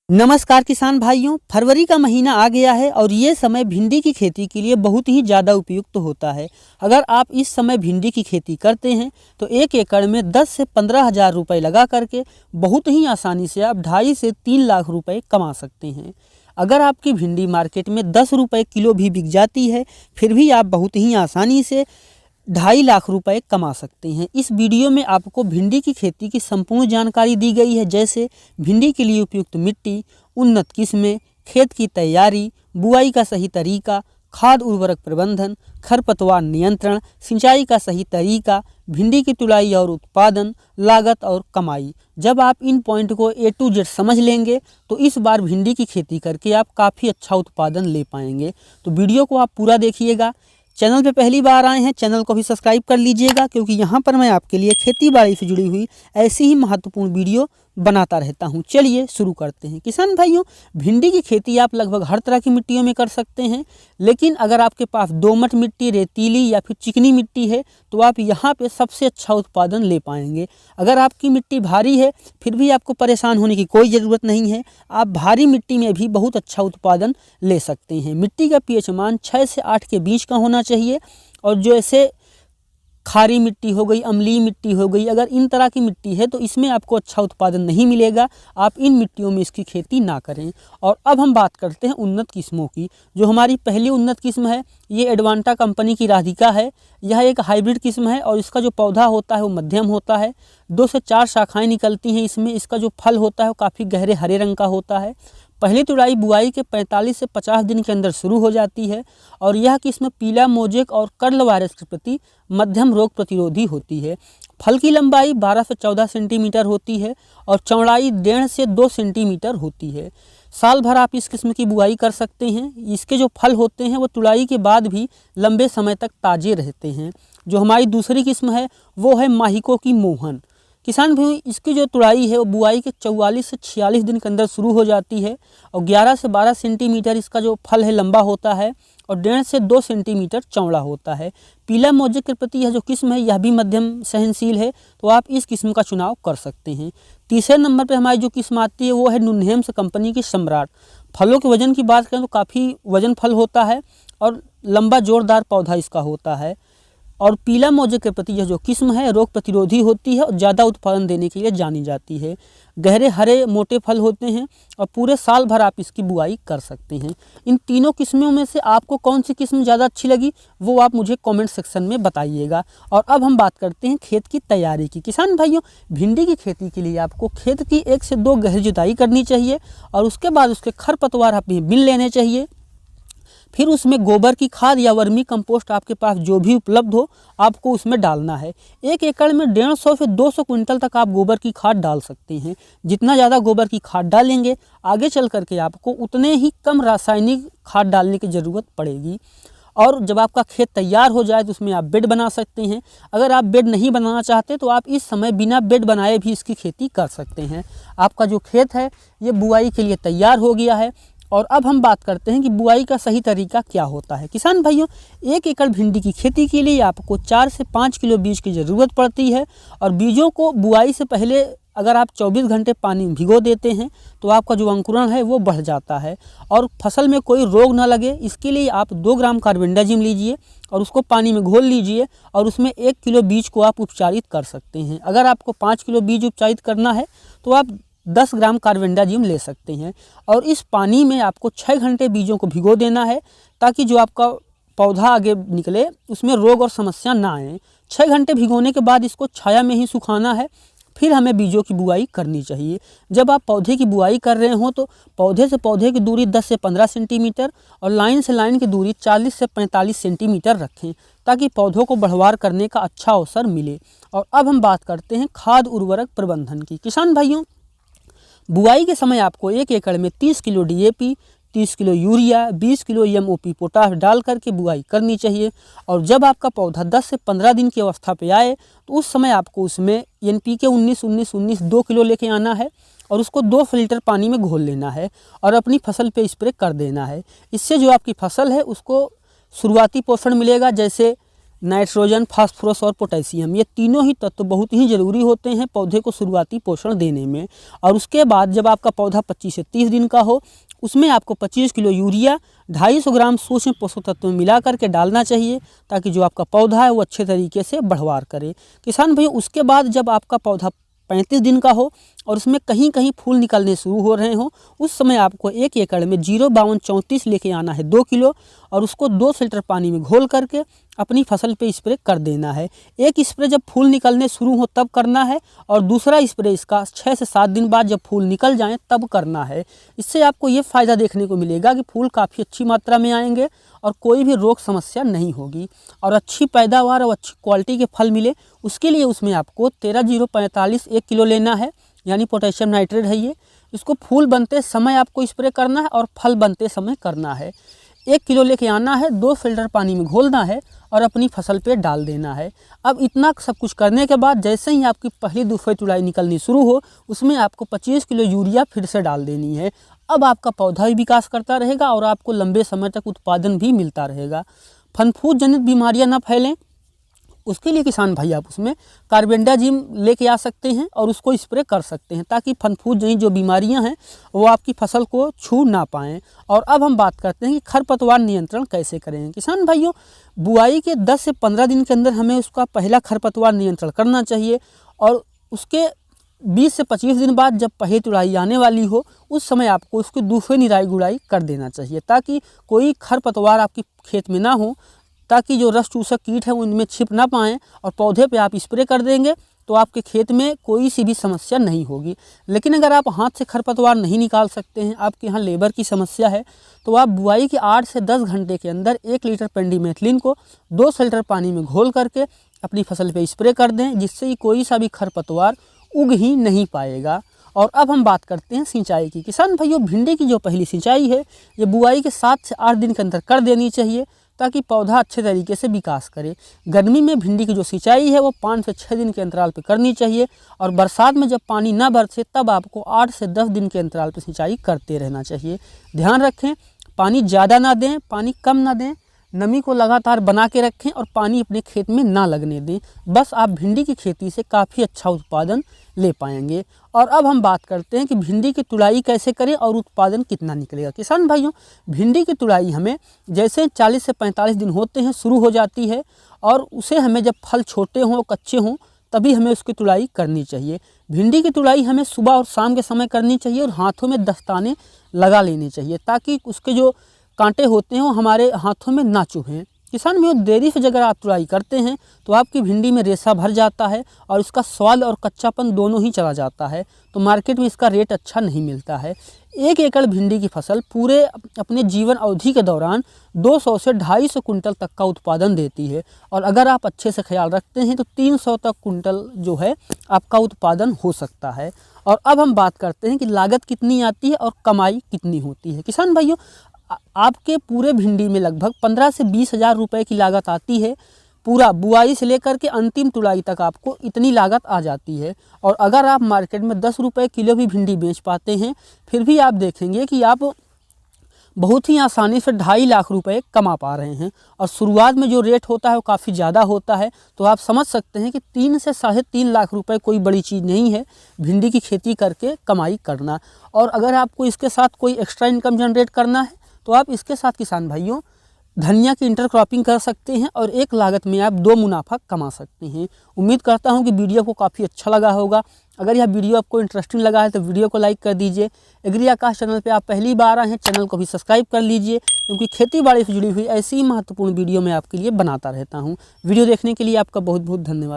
नमस्कार किसान भाइयों, फरवरी का महीना आ गया है और ये समय भिंडी की खेती के लिए बहुत ही ज़्यादा उपयुक्त होता है। अगर आप इस समय भिंडी की खेती करते हैं तो 1 एकड़ में 10 से 15 हज़ार रुपये लगा करके बहुत ही आसानी से आप 2.5 से 3 लाख रुपए कमा सकते हैं। अगर आपकी भिंडी मार्केट में 10 रुपये किलो भी बिक जाती है, फिर भी आप बहुत ही आसानी से 2.5 लाख रुपए कमा सकते हैं। इस वीडियो में आपको भिंडी की खेती की संपूर्ण जानकारी दी गई है, जैसे भिंडी के लिए उपयुक्त मिट्टी, उन्नत किस्में, खेत की तैयारी, बुआई का सही तरीका, खाद उर्वरक प्रबंधन, खरपतवार नियंत्रण, सिंचाई का सही तरीका, भिंडी की तुड़ाई और उत्पादन, लागत और कमाई। जब आप इन पॉइंट को A to Z समझ लेंगे तो इस बार भिंडी की खेती करके आप काफ़ी अच्छा उत्पादन ले पाएंगे। तो वीडियो को आप पूरा देखिएगा। चैनल पे पहली बार आए हैं, चैनल को भी सब्सक्राइब कर लीजिएगा, क्योंकि यहाँ पर मैं आपके लिए खेती बाड़ी से जुड़ी हुई ऐसी ही महत्वपूर्ण वीडियो बनाता रहता हूँ। चलिए शुरू करते हैं। किसान भाइयों, भिंडी की खेती आप लगभग हर तरह की मिट्टियों में कर सकते हैं, लेकिन अगर आपके पास दोमट मिट्टी, रेतीली या फिर चिकनी मिट्टी है तो आप यहाँ पे सबसे अच्छा उत्पादन ले पाएंगे। अगर आपकी मिट्टी भारी है फिर भी आपको परेशान होने की कोई ज़रूरत नहीं है, आप भारी मिट्टी में भी बहुत अच्छा उत्पादन ले सकते हैं। मिट्टी का pH मान 6 से 8 के बीच का होना चाहिए, और जो ऐसे खारी मिट्टी हो गई, अम्लीय मिट्टी हो गई, अगर इन तरह की मिट्टी है तो इसमें आपको अच्छा उत्पादन नहीं मिलेगा। आप इन मिट्टियों में इसकी खेती ना करें। और अब हम बात करते हैं उन्नत किस्मों की। जो हमारी पहली उन्नत किस्म है ये एडवांटा कंपनी की राधिका है। यह एक हाइब्रिड किस्म है और इसका जो पौधा होता है वो मध्यम होता है। 2 से 4 शाखाएँ निकलती हैं इसमें। इसका जो फल होता है वो काफ़ी गहरे हरे रंग का होता है। पहली तुड़ाई बुआई के 45 से 50 दिन के अंदर शुरू हो जाती है, और यह किस्म पीला मोजेक और कर्ल वायरस के प्रति मध्यम रोग प्रतिरोधी होती है। फल की लंबाई 12 से 14 सेंटीमीटर होती है और चौड़ाई 1.5 से 2 सेंटीमीटर होती है। साल भर आप इस किस्म की बुआई कर सकते हैं। इसके जो फल होते हैं वो तुड़ाई के बाद भी लंबे समय तक ताज़े रहते हैं। जो हमारी दूसरी किस्म है वो है माहिको की मोहन। किसान भाई, इसकी जो तुड़ाई है वो बुआई के 44 से 46 दिन के अंदर शुरू हो जाती है, और 11 से 12 सेंटीमीटर इसका जो फल है लंबा होता है और 1.5 से 2 सेंटीमीटर चौड़ा होता है। पीला मोजेक के प्रति यह जो किस्म है यह भी मध्यम सहनशील है, तो आप इस किस्म का चुनाव कर सकते हैं। तीसरे नंबर पर हमारी जो किस्म आती है वो है नुनहेम्स कंपनी की सम्राट। फलों के वजन की बात करें तो काफ़ी वजन फल होता है और लंबा जोरदार पौधा इसका होता है। और पीला मोजेक के प्रति यह जो किस्म है रोग प्रतिरोधी होती है और ज़्यादा उत्पादन देने के लिए जानी जाती है। गहरे हरे मोटे फल होते हैं और पूरे साल भर आप इसकी बुआई कर सकते हैं। इन तीनों किस्मों में से आपको कौन सी किस्म ज़्यादा अच्छी लगी वो आप मुझे कमेंट सेक्शन में बताइएगा। और अब हम बात करते हैं खेत की तैयारी की। किसान भाइयों, भिंडी की खेती के लिए आपको खेत की 1 से 2 गहरी जुताई करनी चाहिए, और उसके बाद उसके खरपतवार अपने बिन लेने चाहिए। फिर उसमें गोबर की खाद या वर्मी कंपोस्ट आपके पास जो भी उपलब्ध हो आपको उसमें डालना है। 1 एकड़ में 150 से 200 क्विंटल तक आप गोबर की खाद डाल सकते हैं। जितना ज़्यादा गोबर की खाद डालेंगे आगे चल करके आपको उतने ही कम रासायनिक खाद डालने की ज़रूरत पड़ेगी। और जब आपका खेत तैयार हो जाए तो उसमें आप बेड बना सकते हैं। अगर आप बेड नहीं बनाना चाहते तो आप इस समय बिना बेड बनाए भी इसकी खेती कर सकते हैं। आपका जो खेत है ये बुआई के लिए तैयार हो गया है। और अब हम बात करते हैं कि बुआई का सही तरीका क्या होता है। किसान भाइयों, 1 एकड़ भिंडी की खेती के लिए आपको 4 से 5 किलो बीज की ज़रूरत पड़ती है, और बीजों को बुआई से पहले अगर आप 24 घंटे पानी में भिगो देते हैं तो आपका जो अंकुरण है वो बढ़ जाता है और फसल में कोई रोग ना लगे, इसके लिए आप 2 ग्राम कार्बेंडाजिम लीजिए और उसको पानी में घोल लीजिए, और उसमें 1 किलो बीज को आप उपचारित कर सकते हैं। अगर आपको 5 किलो बीज उपचारित करना है तो आप 10 ग्राम कार्बेंडाजिम ले सकते हैं। और इस पानी में आपको 6 घंटे बीजों को भिगो देना है, ताकि जो आपका पौधा आगे निकले उसमें रोग और समस्या ना आए। 6 घंटे भिगोने के बाद इसको छाया में ही सुखाना है, फिर हमें बीजों की बुआई करनी चाहिए। जब आप पौधे की बुआई कर रहे हों तो पौधे से पौधे की दूरी 10 से 15 सेंटीमीटर और लाइन से लाइन की दूरी 40 से 45 सेंटीमीटर रखें, ताकि पौधों को बढ़वार करने का अच्छा अवसर मिले। और अब हम बात करते हैं खाद उर्वरक प्रबंधन की। किसान भाइयों, बुआई के समय आपको 1 एकड़ में 30 kilo DAP, 30 kilo urea, 20 kilo MOP potash डाल करके बुआई करनी चाहिए। और जब आपका पौधा 10 से 15 दिन की अवस्था पे आए तो उस समय आपको उसमें NPK 19-19-19 2 किलो लेके आना है, और उसको 2 लीटर पानी में घोल लेना है और अपनी फसल पे स्प्रे कर देना है। इससे जो आपकी फसल है उसको शुरुआती पोषण मिलेगा, जैसे नाइट्रोजन, फास्फोरस और पोटेशियम, ये तीनों ही तत्व बहुत ही ज़रूरी होते हैं पौधे को शुरुआती पोषण देने में। और उसके बाद जब आपका पौधा 25 से 30 दिन का हो, उसमें आपको 25 किलो यूरिया 250 ग्राम सूक्ष्म पोषक तत्व मिला करके डालना चाहिए, ताकि जो आपका पौधा है वो अच्छे तरीके से बढ़वार करे। किसान भाई, उसके बाद जब आपका पौधा 35 दिन का हो और उसमें कहीं कहीं फूल निकलने शुरू हो रहे हों, उस समय आपको 1 एकड़ में 05234 लेके आना है 2 किलो, और उसको 2 लीटर पानी में घोल करके अपनी फसल पे स्प्रे कर देना है। एक स्प्रे जब फूल निकलने शुरू हो तब करना है, और दूसरा स्प्रे इसका 6 से 7 दिन बाद जब फूल निकल जाएं तब करना है। इससे आपको ये फ़ायदा देखने को मिलेगा कि फूल काफ़ी अच्छी मात्रा में आएंगे और कोई भी रोग समस्या नहीं होगी, और अच्छी पैदावार और अच्छी क्वालिटी के फल मिले, उसके लिए उसमें आपको 13-045 1 किलो लेना है, यानी पोटेशियम नाइट्रेट है ये। इसको फूल बनते समय आपको स्प्रे करना है और फल बनते समय करना है। 1 किलो लेके आना है, 2 फ़िल्टर पानी में घोलना है और अपनी फसल पे डाल देना है। अब इतना सब कुछ करने के बाद जैसे ही आपकी पहली दूसरी तुड़ाई निकलनी शुरू हो, उसमें आपको 25 किलो यूरिया फिर से डाल देनी है। अब आपका पौधा भी विकास करता रहेगा और आपको लंबे समय तक उत्पादन भी मिलता रहेगा। फनफूद जनित बीमारियां ना फैलें, उसके लिए किसान भाई आप उसमें कार्बेंडाजिम लेके आ सकते हैं और उसको स्प्रे कर सकते हैं, ताकि फनफूद जनित जो बीमारियां हैं वो आपकी फसल को छू ना पाएँ। और अब हम बात करते हैं कि खरपतवार नियंत्रण कैसे करें। किसान भाइयों, बुआई के 10 से 15 दिन के अंदर हमें उसका पहला खरपतवार नियंत्रण करना चाहिए, और उसके 20 से 25 दिन बाद जब पहली तुड़ाई आने वाली हो, उस समय आपको उसकी दूसरी निराई गुड़ाई कर देना चाहिए, ताकि कोई खरपतवार आपकी खेत में ना हो, ताकि जो रस चूसक कीट है वो इनमें छिप ना पाएँ, और पौधे पे आप स्प्रे कर देंगे तो आपके खेत में कोई सी भी समस्या नहीं होगी। लेकिन अगर आप हाथ से खरपतवार नहीं निकाल सकते हैं, आपके यहाँ लेबर की समस्या है, तो आप बुआई के 8 से 10 घंटे के अंदर 1 लीटर पेंडीमेथिलिन को 2 लीटर पानी में घोल करके अपनी फसल पे स्प्रे कर दें, जिससे कि कोई सा भी खरपतवार उग ही नहीं पाएगा। और अब हम बात करते हैं सिंचाई की। किसान भाइयों, भिंडी की जो पहली सिंचाई है ये बुआई के 7 से 8 दिन के अंदर कर देनी चाहिए, ताकि पौधा अच्छे तरीके से विकास करे। गर्मी में भिंडी की जो सिंचाई है वो 5 से 6 दिन के अंतराल पे करनी चाहिए, और बरसात में जब पानी ना बरसे तब आपको 8 से 10 दिन के अंतराल पे सिंचाई करते रहना चाहिए। ध्यान रखें, पानी ज़्यादा ना दें, पानी कम ना दें, नमी को लगातार बना के रखें और पानी अपने खेत में ना लगने दें। बस आप भिंडी की खेती से काफ़ी अच्छा उत्पादन ले पाएंगे। और अब हम बात करते हैं कि भिंडी की तुड़ाई कैसे करें और उत्पादन कितना निकलेगा। किसान भाइयों, भिंडी की तुड़ाई हमें जैसे 40 से 45 दिन होते हैं शुरू हो जाती है, और उसे हमें जब फल छोटे हों, कच्चे हों, तभी हमें उसकी तुड़ाई करनी चाहिए। भिंडी की तुड़ाई हमें सुबह और शाम के समय करनी चाहिए, और हाथों में दस्ताने लगा लेने चाहिए, ताकि उसके जो कांटे होते हैं वो हमारे हाथों में ना चुभें। किसान भाइयों, देरी से अगर आप तुड़ाई करते हैं तो आपकी भिंडी में रेशा भर जाता है और इसका स्वाद और कच्चापन दोनों ही चला जाता है, तो मार्केट में इसका रेट अच्छा नहीं मिलता है। 1 एकड़ भिंडी की फसल पूरे अपने जीवन अवधि के दौरान 200 से 250 कुंटल तक का उत्पादन देती है, और अगर आप अच्छे से ख्याल रखते हैं तो 300 तक कुंटल जो है आपका उत्पादन हो सकता है। और अब हम बात करते हैं कि लागत कितनी आती है और कमाई कितनी होती है। किसान भाइयों, आपके पूरे भिंडी में लगभग 15 से 20 हज़ार रुपये की लागत आती है। पूरा बुआई से लेकर के अंतिम तुड़ाई तक आपको इतनी लागत आ जाती है, और अगर आप मार्केट में 10 रुपये किलो भी भिंडी बेच पाते हैं, फिर भी आप देखेंगे कि आप बहुत ही आसानी से 2.5 लाख रुपए कमा पा रहे हैं। और शुरुआत में जो रेट होता है वो काफ़ी ज़्यादा होता है, तो आप समझ सकते हैं कि 3 से 3.5 लाख रुपए कोई बड़ी चीज़ नहीं है भिंडी की खेती करके कमाई करना। और अगर आपको इसके साथ कोई एक्स्ट्रा इनकम जनरेट करना है तो आप इसके साथ किसान भाइयों धनिया की इंटरक्रॉपिंग कर सकते हैं, और एक लागत में आप 2 मुनाफा कमा सकते हैं। उम्मीद करता हूं कि वीडियो को काफ़ी अच्छा लगा होगा। अगर यह वीडियो आपको इंटरेस्टिंग लगा है तो वीडियो को लाइक कर दीजिए। एग्री आकाश चैनल पे आप पहली बार आए हैं, चैनल को भी सब्सक्राइब कर लीजिए, क्योंकि खेती बाड़ी से जुड़ी हुई ऐसी ही महत्वपूर्ण वीडियो मैं आपके लिए बनाता रहता हूँ। वीडियो देखने के लिए आपका बहुत बहुत धन्यवाद।